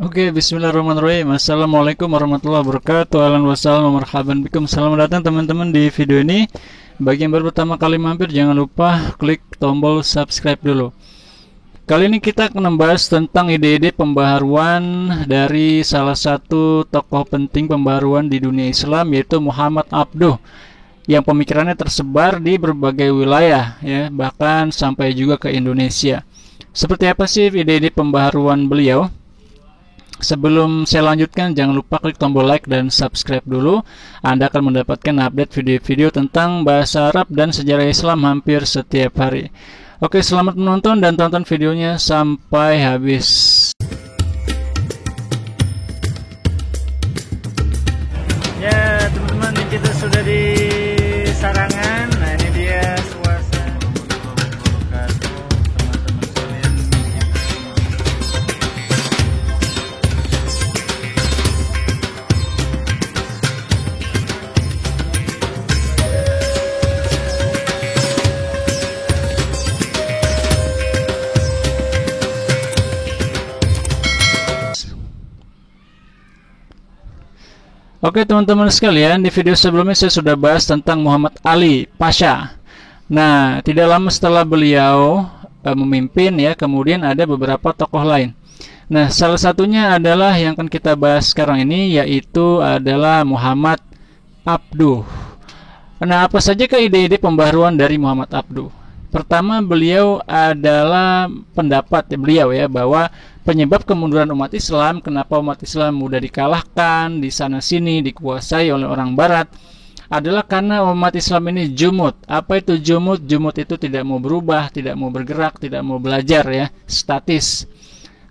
Oke, bismillahirrahmanirrahim. Assalamualaikum warahmatullahi wabarakatuh. Ahlan wa sahlan wa marhaban bikum. Selamat datang teman-teman di video ini. Bagi yang baru pertama kali mampir, jangan lupa klik tombol subscribe dulu. Kali ini kita akan membahas tentang ide-ide pembaharuan dari salah satu tokoh penting pembaharuan di dunia Islam, yaitu Muhammad Abduh, yang pemikirannya tersebar di berbagai wilayah, ya, bahkan sampai juga ke Indonesia. Seperti apa sih ide-ide pembaharuan beliau? Sebelum saya lanjutkan, jangan lupa klik tombol like dan subscribe dulu. Anda akan mendapatkan update video-video tentang bahasa Arab dan sejarah Islam hampir setiap hari. Oke, selamat menonton dan tonton videonya sampai habis. Ya, teman-teman, kita sudah di Sarangan. Nah, ini dia suasana. Teman-teman sekalian. Oke teman-teman sekalian, di video sebelumnya saya sudah bahas tentang Muhammad Ali Pasha. Nah, tidak lama setelah beliau memimpin, ya, kemudian ada beberapa tokoh lain. Nah, salah satunya adalah yang akan kita bahas sekarang ini, yaitu adalah Muhammad Abduh. Nah, apa saja ide-ide pembaharuan dari Muhammad Abduh? Pertama, beliau adalah pendapat beliau, ya, bahwa penyebab kemunduran umat Islam, kenapa umat Islam mudah dikalahkan di sana sini, dikuasai oleh orang Barat, adalah karena umat Islam ini jumud. Apa itu jumud? Jumud itu tidak mau berubah, tidak mau bergerak, tidak mau belajar, ya, statis.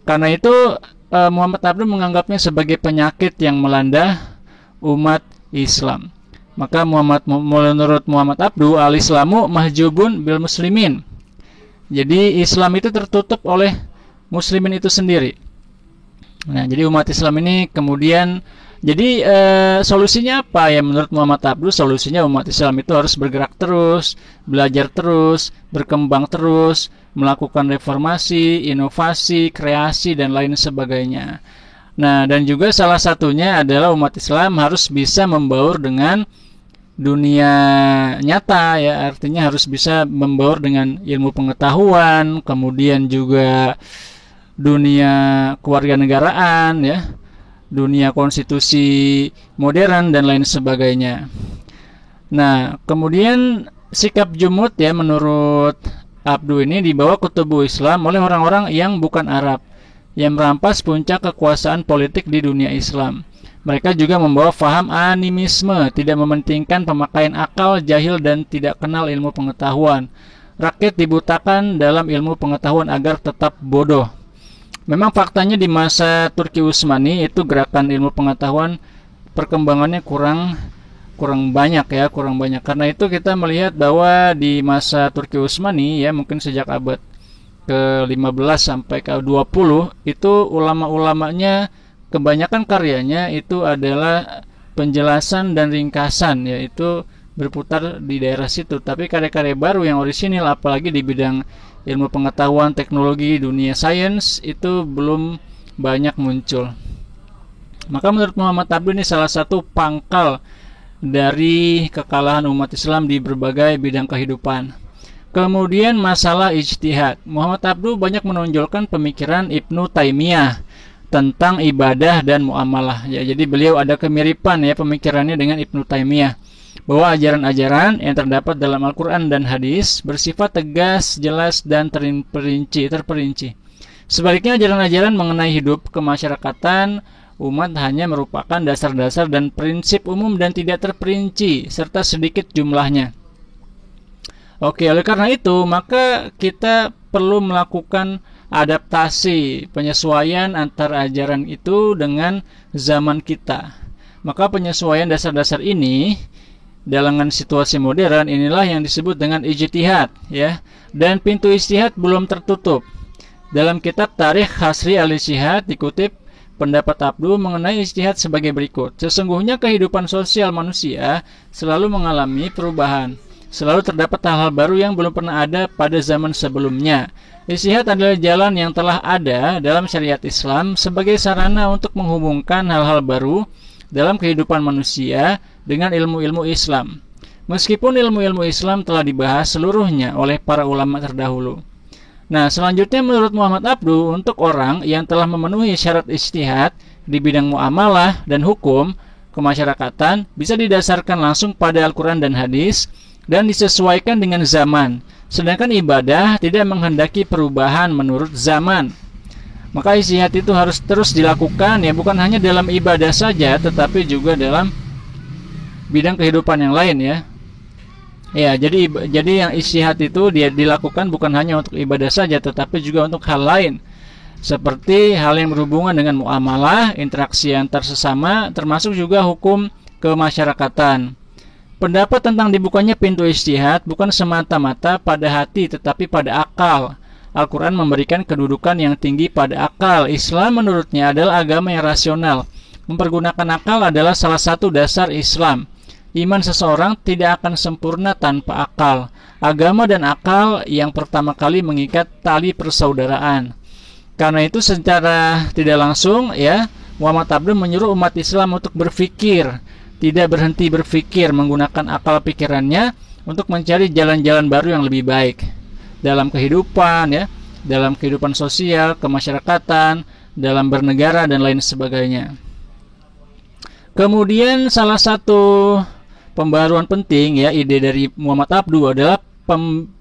Karena itu Muhammad Abduh menganggapnya sebagai penyakit yang melanda umat Islam. Maka menurut Muhammad Abduh, al-Islamu mahjubun bil muslimin. Jadi Islam itu tertutup oleh muslimin itu sendiri. Nah, jadi umat Islam ini kemudian, jadi solusinya apa ya menurut Muhammad Abduh? Solusinya umat Islam itu harus bergerak terus, belajar terus, berkembang terus, melakukan reformasi, inovasi, kreasi, dan lain sebagainya. Nah, dan juga salah satunya adalah umat Islam harus bisa membaur dengan dunia nyata, ya, artinya harus bisa membaur dengan ilmu pengetahuan, kemudian juga dunia kewarganegaraan, ya, dunia konstitusi modern, dan lain sebagainya. Nah, kemudian sikap jumud, ya, menurut Abduh ini dibawa ke tubuh Islam oleh orang-orang yang bukan Arab, yang merampas puncak kekuasaan politik di dunia Islam. Mereka juga membawa faham animisme, tidak mementingkan pemakaian akal, jahil, dan tidak kenal ilmu pengetahuan. Rakyat dibutakan dalam ilmu pengetahuan agar tetap bodoh. Memang faktanya di masa Turki Utsmani itu gerakan ilmu pengetahuan perkembangannya kurang banyak, ya, kurang banyak. Karena itu kita melihat bahwa di masa Turki Utsmani, ya, mungkin sejak abad ke-15 sampai ke-20 itu ulama-ulamanya kebanyakan karyanya itu adalah penjelasan dan ringkasan, yaitu berputar di daerah situ. Tapi karya-karya baru yang orisinil, apalagi di bidang ilmu pengetahuan, teknologi, dunia sains, itu belum banyak muncul. Maka menurut Muhammad Abduh ini salah satu pangkal dari kekalahan umat Islam di berbagai bidang kehidupan. Kemudian masalah ijtihad. Muhammad Abduh banyak menonjolkan pemikiran Ibnu Taimiyah tentang ibadah dan muamalah, ya. Jadi beliau ada kemiripan, ya, pemikirannya dengan Ibnu Taimiyah, bahwa ajaran-ajaran yang terdapat dalam Al-Quran dan hadis bersifat tegas, jelas, dan terperinci. Sebaliknya ajaran-ajaran mengenai hidup kemasyarakatan umat hanya merupakan dasar-dasar dan prinsip umum dan tidak terperinci serta sedikit jumlahnya. Oke, oleh karena itu maka kita perlu melakukan adaptasi, penyesuaian antara ajaran itu dengan zaman kita. Maka penyesuaian dasar-dasar ini dalam situasi modern inilah yang disebut dengan ijtihad, ya. Dan pintu ijtihad belum tertutup. Dalam kitab Tarikh Hasri al-Ijtihad dikutip pendapat Abduh mengenai ijtihad sebagai berikut. Sesungguhnya kehidupan sosial manusia selalu mengalami perubahan. Selalu terdapat hal-hal baru yang belum pernah ada pada zaman sebelumnya. Ijtihad adalah jalan yang telah ada dalam syariat Islam sebagai sarana untuk menghubungkan hal-hal baru dalam kehidupan manusia dengan ilmu-ilmu Islam. Meskipun ilmu-ilmu Islam telah dibahas seluruhnya oleh para ulama terdahulu. Nah, selanjutnya menurut Muhammad Abduh, untuk orang yang telah memenuhi syarat ijtihad di bidang muamalah dan hukum kemasyarakatan bisa didasarkan langsung pada Al-Quran dan hadis dan disesuaikan dengan zaman. Sedangkan ibadah tidak menghendaki perubahan menurut zaman. Maka ijtihad itu harus terus dilakukan, ya, bukan hanya dalam ibadah saja, tetapi juga dalam bidang kehidupan yang lain, ya. Ya, jadi yang ijtihad itu dia dilakukan bukan hanya untuk ibadah saja, tetapi juga untuk hal lain. Seperti hal yang berhubungan dengan muamalah, interaksi antar sesama, termasuk juga hukum kemasyarakatan. Pendapat tentang dibukanya pintu ijtihad bukan semata-mata pada hati tetapi pada akal. Al-Quran memberikan kedudukan yang tinggi pada akal. Islam menurutnya adalah agama yang rasional. Mempergunakan akal adalah salah satu dasar Islam. Iman seseorang tidak akan sempurna tanpa akal. Agama dan akal yang pertama kali mengikat tali persaudaraan. Karena itu secara tidak langsung, ya, Muhammad Abduh menyuruh umat Islam untuk berpikir, tidak berhenti berpikir, menggunakan akal pikirannya untuk mencari jalan-jalan baru yang lebih baik dalam kehidupan, ya, dalam kehidupan sosial, kemasyarakatan, dalam bernegara dan lain sebagainya. Kemudian salah satu pembaharuan penting, ya, ide dari Muhammad Abduh adalah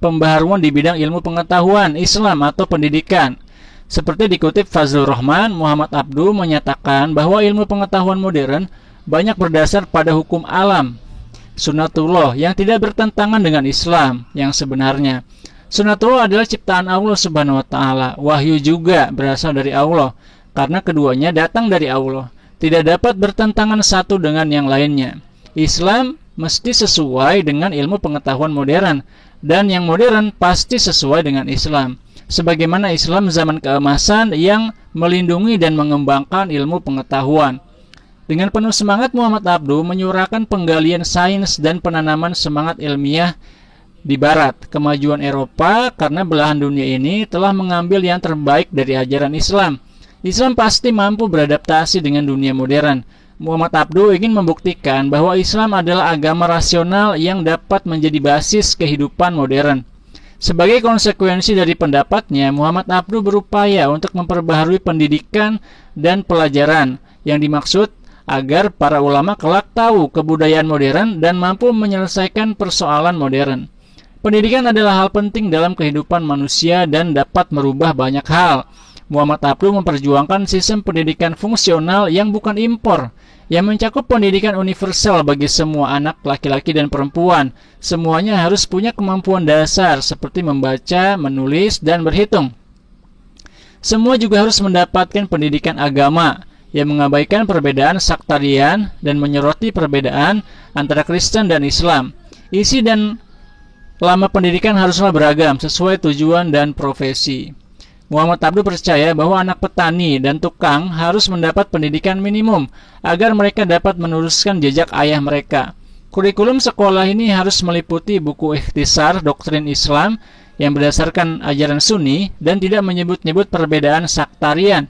pembaharuan di bidang ilmu pengetahuan Islam atau pendidikan. Seperti dikutip Fazlur Rahman, Muhammad Abduh menyatakan bahwa ilmu pengetahuan modern banyak berdasar pada hukum alam, sunnatullah, yang tidak bertentangan dengan Islam yang sebenarnya. Sunnatullah adalah ciptaan Allah Subhanahu wa taala. Wahyu juga berasal dari Allah, karena keduanya datang dari Allah. Tidak dapat bertentangan satu dengan yang lainnya. Islam mesti sesuai dengan ilmu pengetahuan modern, dan yang modern pasti sesuai dengan Islam. Sebagaimana Islam zaman keemasan yang melindungi dan mengembangkan ilmu pengetahuan. Dengan penuh semangat, Muhammad Abduh menyuarakan penggalian sains dan penanaman semangat ilmiah di Barat. Kemajuan Eropa karena belahan dunia ini telah mengambil yang terbaik dari ajaran Islam. Islam pasti mampu beradaptasi dengan dunia modern. Muhammad Abduh ingin membuktikan bahwa Islam adalah agama rasional yang dapat menjadi basis kehidupan modern. Sebagai konsekuensi dari pendapatnya, Muhammad Abduh berupaya untuk memperbaharui pendidikan dan pelajaran yang dimaksud agar para ulama kelak tahu kebudayaan modern dan mampu menyelesaikan persoalan modern. Pendidikan adalah hal penting dalam kehidupan manusia dan dapat merubah banyak hal. Muhammad Abduh memperjuangkan sistem pendidikan fungsional yang bukan impor, yang mencakup pendidikan universal bagi semua anak laki-laki dan perempuan. Semuanya harus punya kemampuan dasar seperti membaca, menulis, dan berhitung. Semua juga harus mendapatkan pendidikan agama yang mengabaikan perbedaan sektarian dan menyoroti perbedaan antara Kristen dan Islam. Isi dan lama pendidikan haruslah beragam sesuai tujuan dan profesi. Muhammad Abduh percaya bahwa anak petani dan tukang harus mendapat pendidikan minimum agar mereka dapat meneruskan jejak ayah mereka. Kurikulum sekolah ini harus meliputi buku ikhtisar doktrin Islam yang berdasarkan ajaran Sunni dan tidak menyebut-nyebut perbedaan sektarian.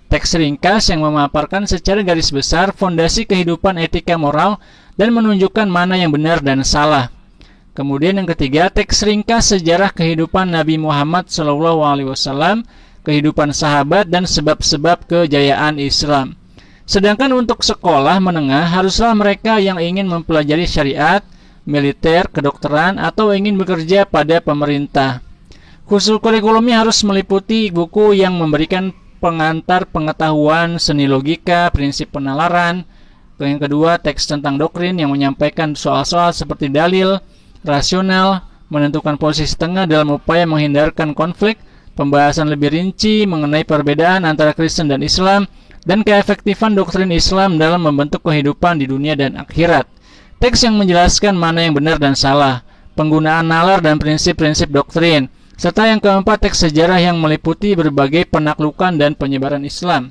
Teks ringkas yang memaparkan secara garis besar fondasi kehidupan etika moral dan menunjukkan mana yang benar dan salah. Kemudian yang ketiga, teks ringkas sejarah kehidupan Nabi Muhammad SAW, kehidupan sahabat dan sebab-sebab kejayaan Islam. Sedangkan untuk sekolah menengah, haruslah mereka yang ingin mempelajari syariat, militer, kedokteran, atau ingin bekerja pada pemerintah. Khusus kurikulumnya harus meliputi buku yang memberikan pengantar pengetahuan seni logika, prinsip penalaran. Yang kedua, teks tentang doktrin yang menyampaikan soal-soal seperti dalil, rasional, menentukan posisi tengah dalam upaya menghindarkan konflik, pembahasan lebih rinci mengenai perbedaan antara Kristen dan Islam, dan keefektifan doktrin Islam dalam membentuk kehidupan di dunia dan akhirat. Teks yang menjelaskan mana yang benar dan salah, penggunaan nalar dan prinsip-prinsip doktrin, serta yang keempat, teks sejarah yang meliputi berbagai penaklukan dan penyebaran Islam.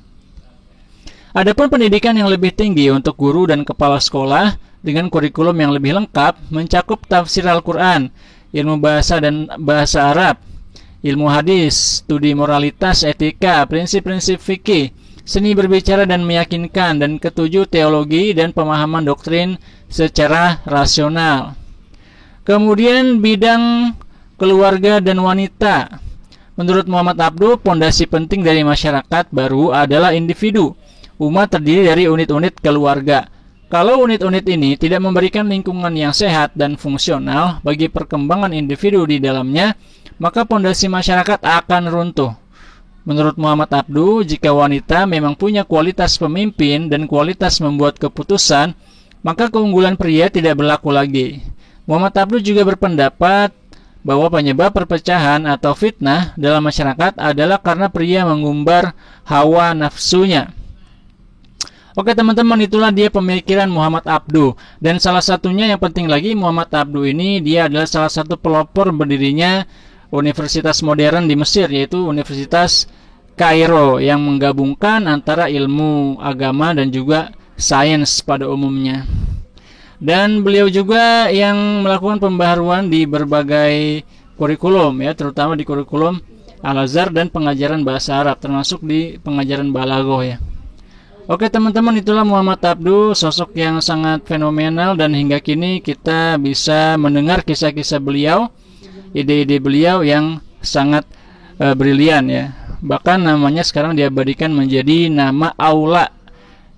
Adapun pendidikan yang lebih tinggi untuk guru dan kepala sekolah, dengan kurikulum yang lebih lengkap, mencakup tafsir Al-Quran, ilmu bahasa dan bahasa Arab, ilmu hadis, studi moralitas, etika, prinsip-prinsip fikih, seni berbicara dan meyakinkan, dan ketujuh teologi dan pemahaman doktrin secara rasional. Kemudian bidang keluarga dan wanita. Menurut Muhammad Abduh, pondasi penting dari masyarakat baru adalah individu. Umat terdiri dari unit-unit keluarga. Kalau unit-unit ini tidak memberikan lingkungan yang sehat dan fungsional bagi perkembangan individu di dalamnya, maka pondasi masyarakat akan runtuh. Menurut Muhammad Abduh, jika wanita memang punya kualitas pemimpin dan kualitas membuat keputusan, maka keunggulan pria tidak berlaku lagi. Muhammad Abduh juga berpendapat bahwa penyebab perpecahan atau fitnah dalam masyarakat adalah karena pria mengumbar hawa nafsunya. Oke teman-teman, itulah dia pemikiran Muhammad Abduh. Dan salah satunya yang penting lagi, Muhammad Abduh ini dia adalah salah satu pelopor berdirinya universitas modern di Mesir, yaitu Universitas Kairo, yang menggabungkan antara ilmu agama dan juga sains pada umumnya. Dan beliau juga yang melakukan pembaharuan di berbagai kurikulum, ya, terutama di kurikulum Al-Azhar dan pengajaran bahasa Arab, termasuk di pengajaran balaghah, ya. Oke teman-teman, itulah Muhammad Abduh, sosok yang sangat fenomenal, dan hingga kini kita bisa mendengar kisah-kisah beliau, ide-ide beliau yang sangat brilian, ya. Bahkan namanya sekarang diabadikan menjadi nama aula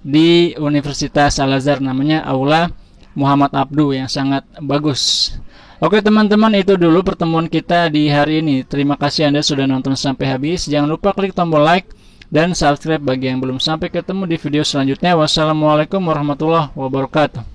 di Universitas Al-Azhar, namanya Aula Muhammad Abduh, yang sangat bagus. Oke teman-teman, itu dulu pertemuan kita di hari ini. Terima kasih Anda sudah nonton sampai habis. Jangan lupa klik tombol like dan subscribe bagi yang belum. Sampai ketemu di video selanjutnya. Wassalamualaikum warahmatullahi wabarakatuh.